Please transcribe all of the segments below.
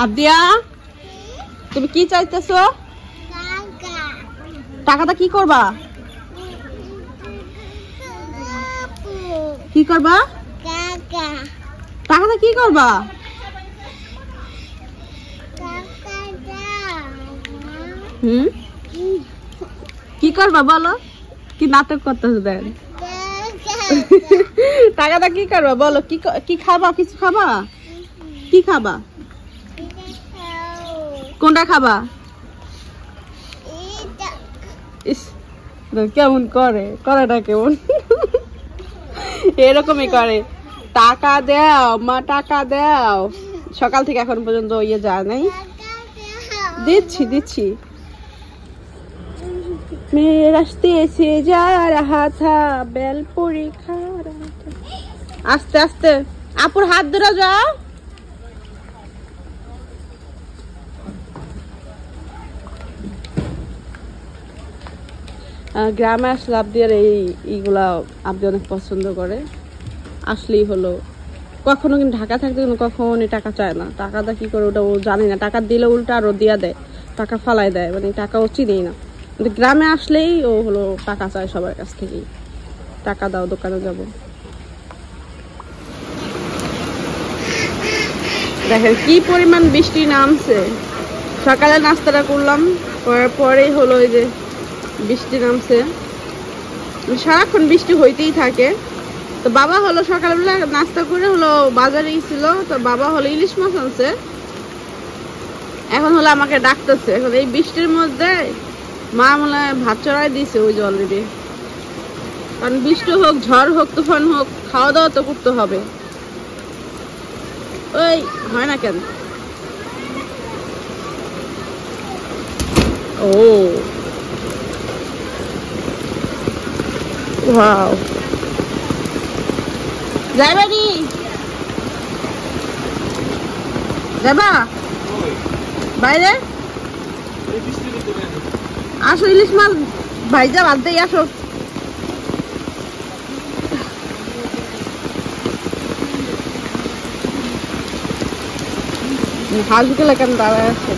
আদিয়া তুমি কি চাইতেছো? টাকাটা কি করবা? কি করবা? টাকাটা কি করবা? কি করবা বলো? কি নাটক করতেছো? দেন টাকাটা কি করবা বলো? কি খাবা? কিছু খাবা? কি খাবা? কোনটা খাবা? কেমন করে করাটা কেমন এরকমই করে। টাকা দাও মা, টাকা দাও। সকাল থেকে এখন পর্যন্ত ইয়ে যায় নাই। দিচ্ছি দিচ্ছি। মেয়ে রাস্তে এসে যা রাহা থা বেলপুরি খা রাহা থা। আস্তে আস্তে আপুর হাত ধরে যাও। গ্রামে আসলে আবদিয়ার এইগুলা আবদি অনেক পছন্দ করে। আসলেই হলো, কখনো কিন্তু ঢাকা থাকতে কিন্তু কখনই টাকা চায় না। টাকাটা কি করে ওটা ও জানি না। টাকা দিলে উল্টা আরো দিয়া দেয়, টাকা ফালাই দেয়, মানে টাকা ও চিনেই না। কিন্তু গ্রামে আসলেই ও হলো টাকা চায় সবার কাছ থেকেই। টাকা দাও, দোকানে যাব। দেখেন কি পরিমাণ বৃষ্টি নামছে। সকালে নাস্তাটা করলাম, করার পরেই হলো এই যে বৃষ্টি নামছে। সারাক্ষণ বৃষ্টি হইতেই থাকে। তো বাবা হলো সকালবেলা নাস্তা করে হলো বাজারে গেছিল। তো বাবা হলো ইলিশ মাছ আনছে। এখন হলো আমাকে ডাকতেছে। এখন এই বৃষ্টির মধ্যে মা মনে হয় ভাত চড়াই দিয়েছে ওই যে অলরেডি। কারণ বৃষ্টি হোক, ঝড় হোক, তুফান হোক, খাওয়া দাওয়া তো করতে হবে। ওই হয় না কেন? ও ওয়াও, যাইবানি যাবা বাইরে? আসো, ইলিশ মাছ ভাইজা বাদ দিয়ে আসো। হাঁসগুলো কেন দাঁড়ায় আছে?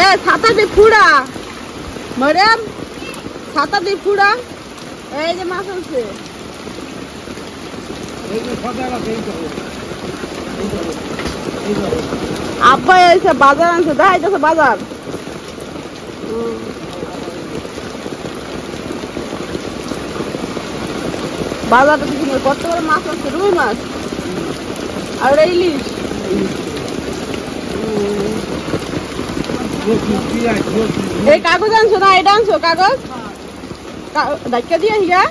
এ ছাতা দিয়ে ফুড়া ম্যাডাম, ছাতা দিয়ে ফুড়া। এই যে মাছ আছে। আব্বা এসে বাজার আনছে, দেখাইতেছে বাজার। বাজারটা দেখি কত করে মাছ আছে। রুই মাছ আর ইলিশ। এই কাগজ আনছো না? এটা আনছো কাগজ? ধাক্কা দিয়ে হিয়া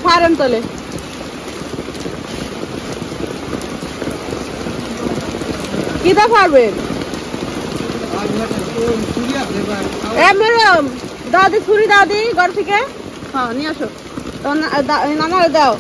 ফারেন তোলে। কিটা পারবেন? ম্যাডাম দাদি, ছুরি দাদি ঘর থেকে। হ্যাঁ নিয়ে আসো, নানারে দাও।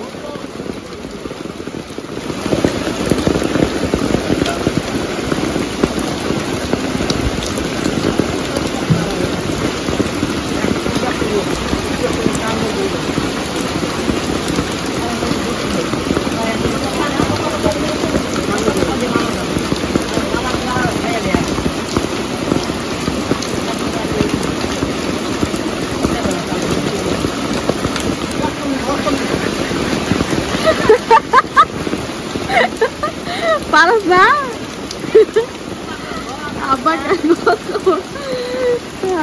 পারস না আব্বা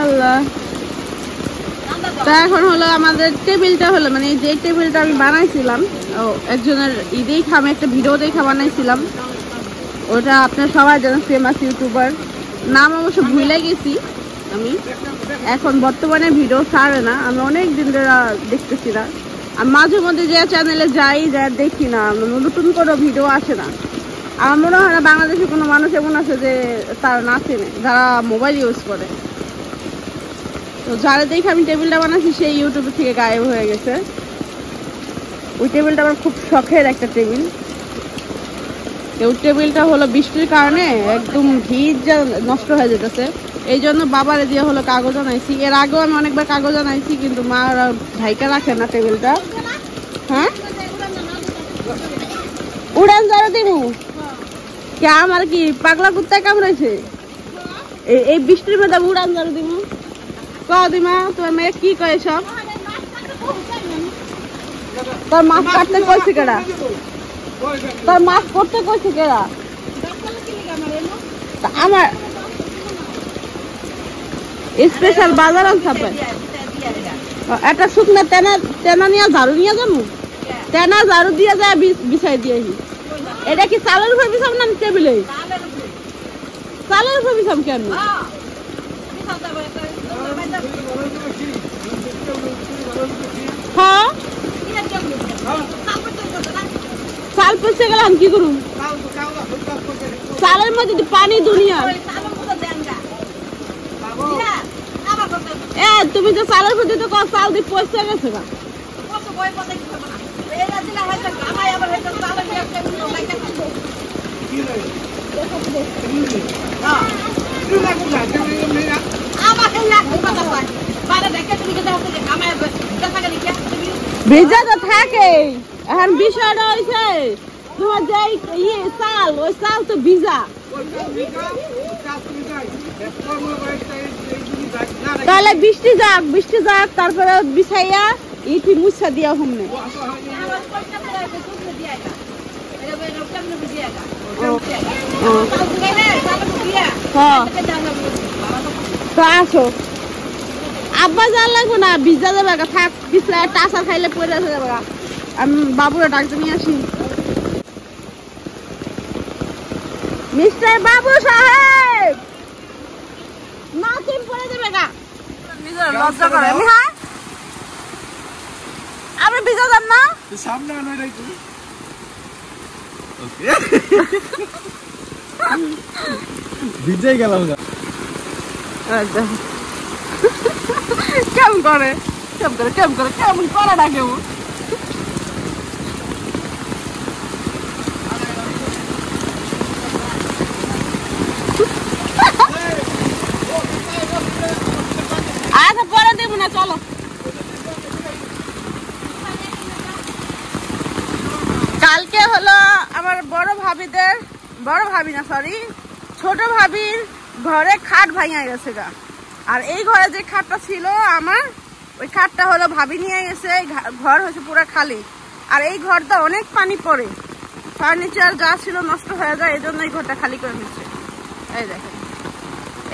আল্লাহ। তা এখন হলো আমাদের টেবিলটা হলো, মানে যে টেবিলটা আমি বানাইছিলাম একজনের ঈদেই আমি একটা ভিডিও দেখা বানাইছিলাম। ওটা আপনার সবাই জানেন, ফেমাস ইউটিউবার, নাম অবশ্য ভুলে গেছি আমি। এখন বর্তমানে ভিডিও ছাড়ে না, আমি অনেক দিন ধরে দেখতেছি না। আর মাঝে মধ্যে যে চ্যানেলে যাই যা দেখি না, নতুন কোনো ভিডিও আসে না। আমার মনে হয় না বাংলাদেশে কোনো মানুষ এমন আছে যে তারা না চেনে, যারা মোবাইল ইউজ করে। তো যারা দেখে আমি টেবিলটা বানাচ্ছি সেই ইউটিউব থেকে গায়েব হয়ে গেছে। ওই টেবিলটা আমার খুব শখের একটা টেবিল। ওই টেবিলটা হলো বৃষ্টির কারণে একদম ভিজ নষ্ট হয়ে যেতেছে। এই জন্য বাবারে দিয়ে হলো কাগজ আনাইছি। এর আগেও আমি অনেকবার কাগজ আনাইছি, কিন্তু মা ঢাইকা রাখে না টেবিলটা। হ্যাঁ, উড়ান ঝাড়ু দিমু কে? আমার কি পাগলা কুত্তায় কামড়াইছে? এই বৃষ্টির মধ্যে উড়ান ঝাড়ু দিমু? দিমা তোমার মেয়ে কি কয় সব? তোর মাছ কাটতে কইছে কেডা? তোর মাছ করতে কইছে কেডা? আমার স্পেশাল বাজার আনছাপে একটা শুকনা তেনা নিয়ে ঝাড়ু নিয়ে যাবো। তেনা ঝাড়ু দিয়ে যায় বিছাই দিয়ে। এটা কি চালের উপর বিছাম না টেবিলে? চালের উপর বিছাম কেন? হ্যাঁ, চাল পচে গেলাম কি করুম? চালের মধ্যে পানি দুনিয়া। তুমি তো চালের প্রতি তো চাল দিয়ে পচে গেছে না। ভিজা তো থাকে। এখন বিষয়টা হয়েছে তোমার যে চাল, ওই চাল তো ভিজা। তাহলে বৃষ্টি যাক তারপরে বিছাইয়া ইটি মুছা দিয়া হুমনে। আসো, আব্বা যা লাগবো না, ভিজা যাবে থাক। বিছায় টাসা খাইলে পড়ে যাবে। আমি বাবুরা ডাকতে নিয়ে আসি। মিস্টার বাবু সাহেব, নাচিম পড়ে যাবে গা। লজ্জা করে আমি। হ্যাঁ, আমি ভিজা যাম না। সামনে আনো এটাই তুমি। ওকে, ভিজে গেলাম না। আচ্ছা, কেমন করে না কেউ? আচ্ছা, পরে দেবো না, চলো। কালকে হলো আমার বড় ছোট ভাবির ঘরে খাট ভাঙা গেছে গা। আর এই ঘরে যে খাটটা ছিল আমার, ওই খাটটা হলো ভাবি নিয়ে গেছে। ঘর হচ্ছে পুরো খালি। আর এই ঘরটা অনেক পানি পড়ে, ফার্নিচার যা ছিল নষ্ট হয়ে যায়। এই জন্য এই ঘরটা খালি করে নিচ্ছে। এই দেখেন,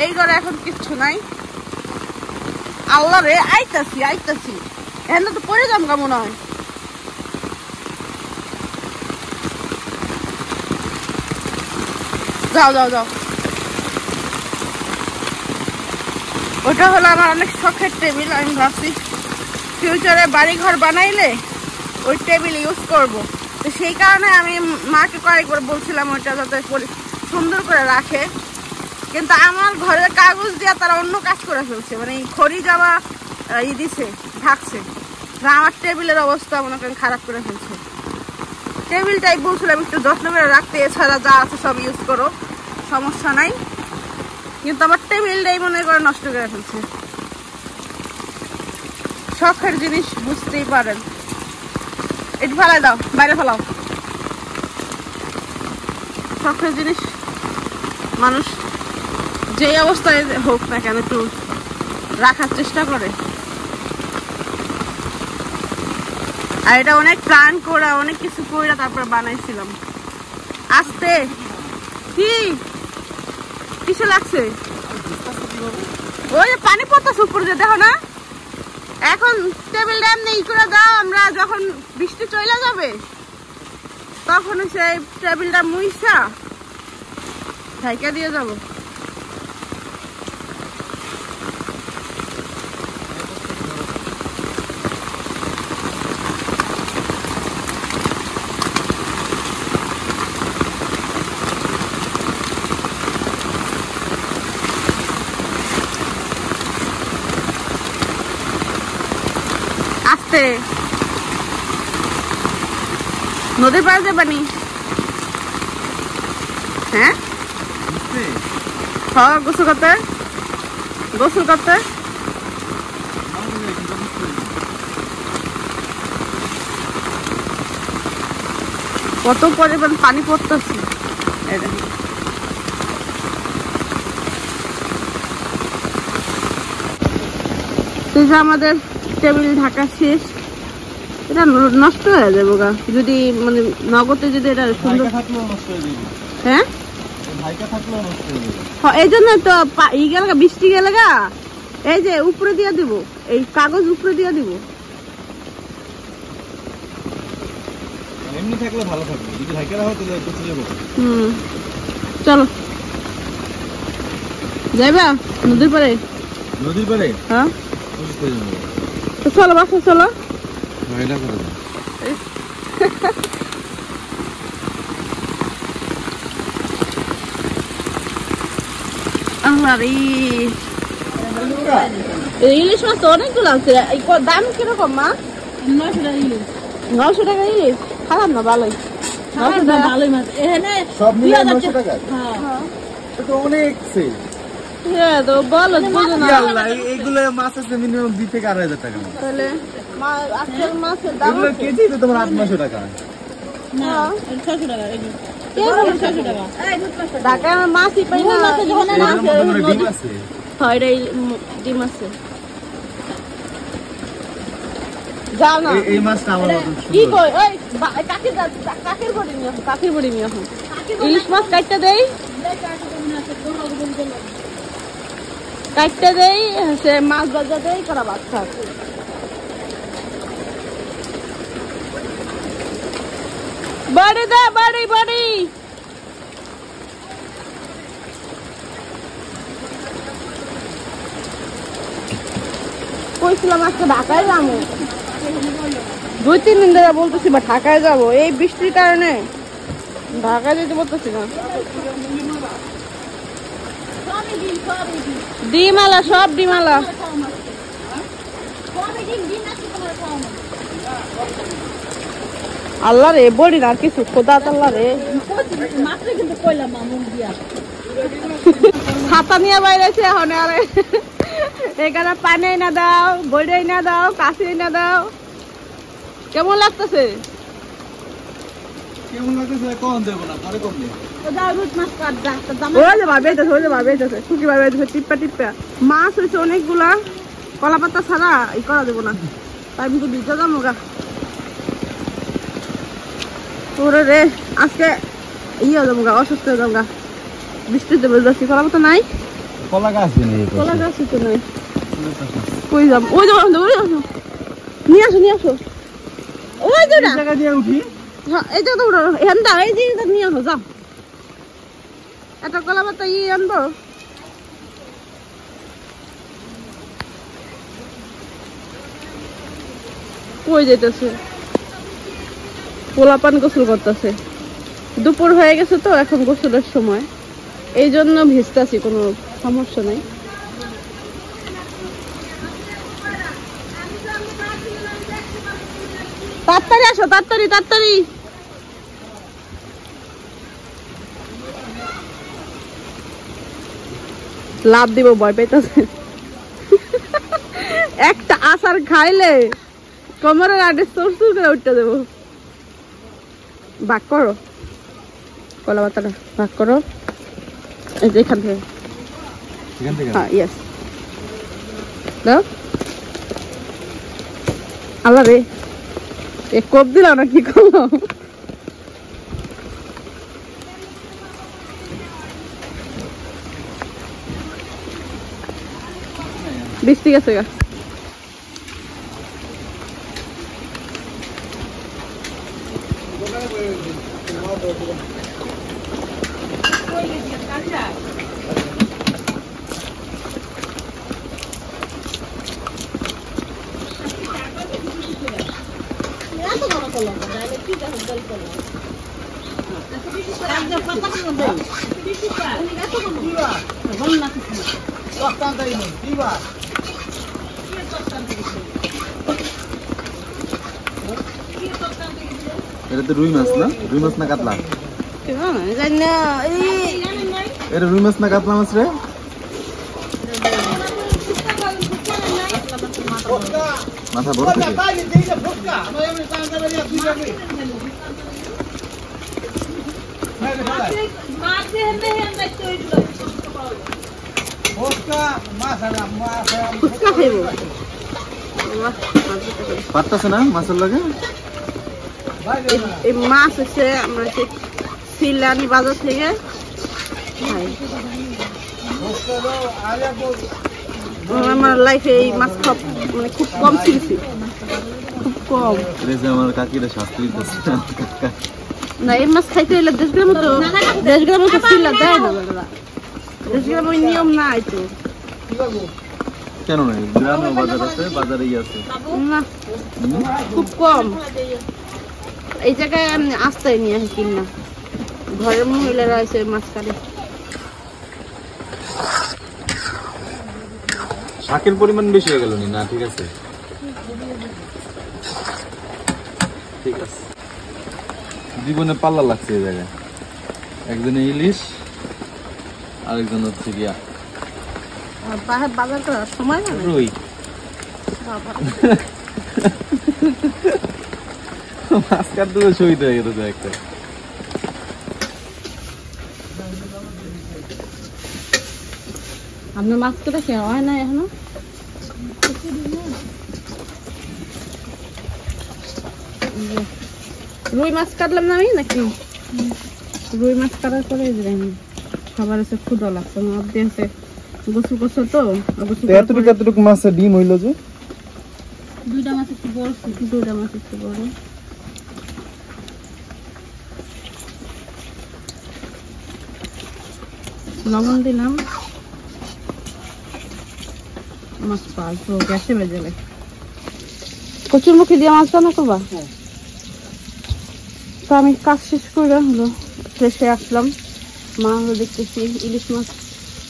এই ঘরে এখন কিচ্ছু নাই। আল্লাহ রে, আইতাছি এখন তো পড়ে যাম গা মনে হয়। যাও। ওটা হলো আমার অনেক শখের টেবিল। আমি ভাবছি ফিউচারে বাড়ি ঘর বানাইলে ওই টেবিল ইউজ করব। তো সেই কারণে আমি মাকে কয়েকবার বলছিলাম ওইটা যাতে সুন্দর করে রাখে। কিন্তু আমার ঘরের কাগজ দিয়ে তারা অন্য কাজ করে ফেলছে, মানে খড়ি যাওয়া দিছে, ঢাকছে। আমার টেবিলের অবস্থা মনে করেন খারাপ করে ফেলছে। টেবিলটাই বলছিলাম একটু যত্ন করে রাখতে, এছাড়া যা আছে সব ইউজ করো, সমস্যা নাই। কিন্তু আমার টেবিলটাই মনে করে নষ্ট করে ফেলছে। শখের জিনিস বুঝতেই পারেন। এটি ফেলাই দাও, বাইরে ফেলাও। শখের জিনিস মানুষ যে অবস্থায় হোক না কেন একটু রাখার চেষ্টা করে। আর এটা অনেক প্ল্যান করে, অনেক কিছু করে তারপরে বানাইছিলাম। আস্তে কি কিসে লাগছে? ওই যে পানি পড়তেছে উপরে, যে দেখো না। এখন টেবিলটা এমনি করে দাও, আমরা যখন বৃষ্টি চলে যাবে তখন সেই টেবিলটা মুইসা ঢাইকা দিয়ে যাব। নদীর পাড়ে যাবানি? হ্যাঁ হ্যাঁ গোসল করতে কত পরিমাণ পানি পড়তেছে। আমাদের টেবিল ঢাকা শেষ। এটা নষ্ট হয়ে যাবে গা যদি মানে নগদে যদি এটা সুন্দর। হ্যাঁ এই জন্য তো বৃষ্টি গেলে গা এই যে উপরে দিয়ে দিব, এই কাগজ উপরে দিয়ে দিব। এমনি থাকলে ভালো থাকবে, যদি হাইকার হয় তাহলে একটু চলে যাবে। চলো যাইবা নদীর পারে? হ্যাঁ তো চলো বাসা চলো। এটা করে দাও। ইলিশ মাছ তো অনেকগুলো আছে। দাম কিরকম মা? 900 টাকা ইলিশ। খারাপ না, ভালোই। ভালোই মাছ এখানে সব মিলে 900 টাকা। হ্যাঁ এটা অনেক সে। হ্যাঁ তো বলো বুঝো না। আল্লাহ এইগুলো মাছ আছে মিনিমাম 2 থেকে 2.5 টাকা। তাহলে আজকের মাছের দাম এগুলো কেজি তো তোমার 800 টাকা। না 600 টাকা এই 600 টাকা। ঢাকায় মাছই পাই না। ডিম আছে। হয় রে ডিম আছে। যাও না এই মাছটা আমার কি কই ওই কাকের বড়ি নিয়ে আসো। ইলিশ মাছ কাটতে দেই সে মাছ ভাজা দেই করা ভাত খাক। বড়ি দে বড়ি কইছিলাম আজকে ঢাকায় যাবো। 2-3 দিন ধরে বলতেছি বা ঢাকায় যাবো, এই বৃষ্টির কারণে ঢাকায় যেতে বলতেছি না। ডিমালা সব ডিমালা। আল্লাহ রে বড়ি না কিছু খোদা আল্লাহ রে। ছাতা নিয়ে বাইরেছে এখন। আরে এখানে পানি না দাও, বড়ি না দাও, কাশি না দাও। কেমন লাগতেছে? কোন দেব না পরে কম নেই। মাছ হয়েছে অনেকগুলা, কলা পাতা ছাড়া ই করা দেবো না, তাই কিন্তু ভিজা যাবো গা। তোরে রে আজকে ইয়ে যাবো গা, অসুস্থ হয়ে যাবো গা। বৃষ্টিতে বেজাচ্ছি, কলা পাতা নাই, কলা গাছ তো নাই। কই যাবো? ওই যাবো নিয়ে আসো ওই জায়গা দিয়ে উঠি। এই জায়গা তো এখান দাও, এই যে নিয়ে আসো যাও। একটা কলা পাতা আনবো। কই যেতেছে? পোলাপান গোসল করতেছে। দুপুর হয়ে গেছে তো এখন গোসলের সময়, এই জন্য ভিজতেছি, কোনো সমস্যা নেই। তাড়াতাড়ি আসো, তাড়াতাড়ি। লাভ দিব, ভয় পাইতেছে। একটা আচার খাইলে কোমরের আগে সুর করে উঠতে দেবো। ভাগ করো কলা পাতাটা, ভাগ করো এই যে এখান থেকে। হ্যাঁ ইয়েস দাও। আল্লাহ রে এ কোপ দিলাম না, কি করলো? বৃষ্টি গেছে গা। এটা তো রুই মাছ না? রুই মাছ না কাতলা? জানি না এটা রুই মাছ না কাতলা মাছ রে? মাথা বড় থেকে ফুচকা খাইব পারতাছে না মাছের লাগে। এই মাছ হচ্ছে আমরা সিলানি বাজার থেকে খাই। আমার লাইফে এই মাছ খাওয়া মানে খুব কম ছিলছি, খুব কম। আমার কাকিরা শাস্তি দিতেছে না এই মাছ খাইতে হইলে দেশগ্রামে তো সিলা দেয় না দাদা, দেশগ্রামে ওই নিয়ম নাই তো। কেন নাই? গ্রামে বাজার আছে, বাজারেই আছে না খুব কম। এই জায়গায় আমি আস্তায় নিয়ে আসি কিনা, ঘরের মহিলারা এসে মাছ কাটে। শাকের পরিমাণ বেশি হয়ে গেল না? ঠিক আছে ঠিক আছে। জীবনে পাল্লা লাগছে এই জায়গায়, একজনে ইলিশ আরেকজন হচ্ছে গিয়া বাজার করার সময় না রুই। মাছ কাটতে শহীদ হয়ে গেছে একটা। আপনার মাছ কেটে খাওয়া হয় না এখনো? রুই মাছ কাটলাম না আমি নাকি? রুই মাছ কাটার পরে খাবার আছে, ক্ষুদা লাগছে, মধ্যে আছে গোসল করছো তো। এতটুকু মাছের ডিম হইলো যে? দুইটা মাছ একটু বড়, দুইটা মাছ একটু বড়। লবণ দিলাম, মাছ পাঁচবো গ্যাসে বেজে যাবে। কচুরমুখী দিয়ে মাছ রান্না করবা? তো আমি কাজ শেষ করে হলো ফ্রেশে আসলাম, মা হলো দেখতেছি ইলিশ মাছ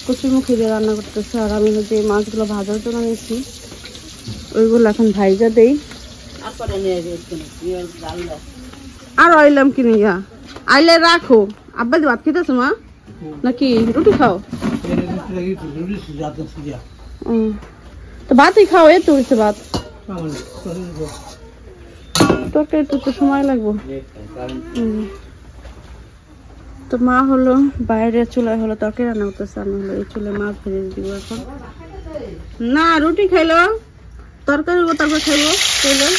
কচুরমুখী দিয়ে রান্না করতেছে। আর আমি যে মাছগুলো ভাজার জন্য নিয়েছি ওইগুলো এখন ভাইজা দেই। আর আইলাম কিনে গা আইলে রাখো। আব্বা ভাত খেতেছো মা নাকি রুটি খাও? তো ভাতই খাও, এত হয়েছে ভাত। তরকারি তো সময় লাগবো। তো মা হলো বাইরে চুলায় হলো তরকারি রান্না করতেছে, আমি হলো এই চুলে মাছ ভেজে দিব এখন। না রুটি খাইলো, তরকারি তারপর খাইবো খাইলো।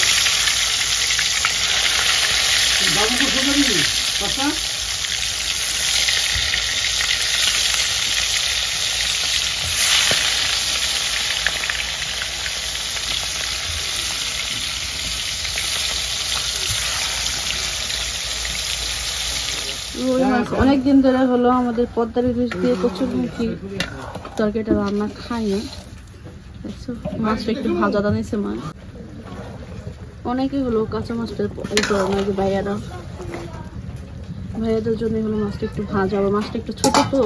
অনেকদিন ধরে হলো আমাদের পদ্মার ইলিশ দিয়ে কচুরমুখী তরকারিটা রান্না খাই না। মাছটা একটু ভাজা দানিয়েছে মা। অনেকে হলো কাঁচা মাছটা এই করে না, যে ভাইয়াদের জন্য হলো মাছটা একটু ভাজা হবে। মাছটা একটু ছোট তো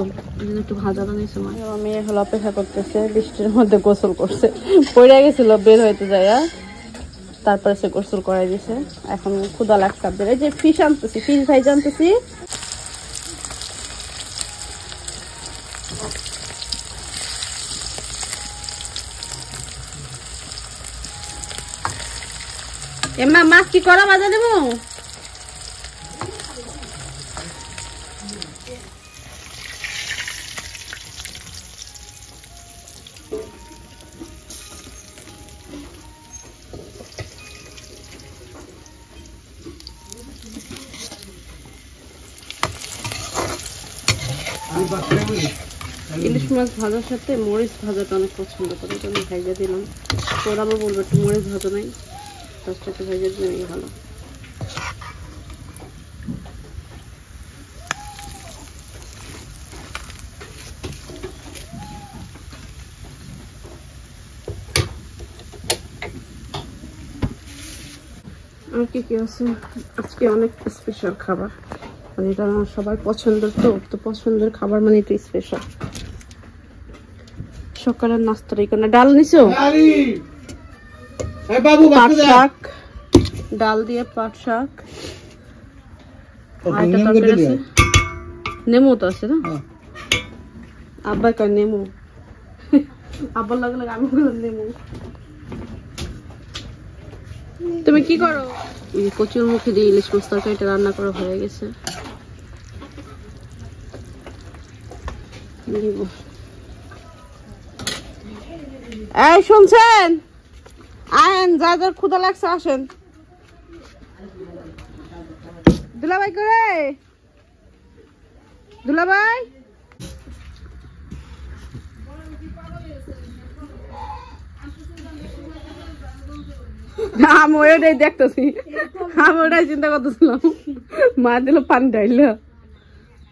একটু ভাজা দানিয়েছে মা। আমি হলো অপেক্ষা করতেছে, বৃষ্টির মধ্যে গোসল করছে, পড়ে গেছিল বের হইতে যায়, তারপরে সে গোসল করাই দিছে। এখন ক্ষুদা লাগছে। এই যে ফিশ আনতেছি, ফিশ ভাই জানতেছি। এমা মাছ কি করা ভাজা দেবো? ইলিশ মাছ ভাজার সাথে মরিচ ভাজাটা অনেক পছন্দ করে, আমি ভাইজা দিলাম। ওরা আবার বলবো একটু মরিচ ভাজা নাই, তার সাথে ভাইজা দিলে ভালো। আর কি কি আছে আজকে? অনেক স্পেশাল খাবার, মানে এটা সবাই পছন্দের, তো পছন্দের খাবার মানে একটু স্পেশাল। সকালের নাস্তাটাই কোনো ডাল নিছো? পাট শাক, ডাল দিয়ে পাট শাক, আর একটা তরকারি আছে নেমু তো আছে না? হ্যাঁ। আব্বা কয় নেমু। আব্বার লাগে লাগে আমি বললাম নেমু। তুমি কি করো? এই কচুর মুখে দিয়ে ইলিশ মাছ তরকারিটা রান্না করা হয়ে গেছে। এই শুনছেন? আয়েন, যা যার ক্ষুধা লাগছে আসেন। দুলাভাই করে, দুলাভাই আমি ওটাই দেখতেছি, আমি ওটাই চিন্তা করতেছিলাম। মা দিল পানি ঢাইল,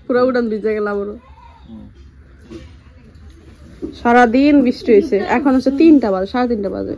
পুরো উড়ান ভিজে গেল। আবারও সারাদিন বৃষ্টি হয়েছে, এখন হচ্ছে 3টা বাজে, 3:30 বাজে।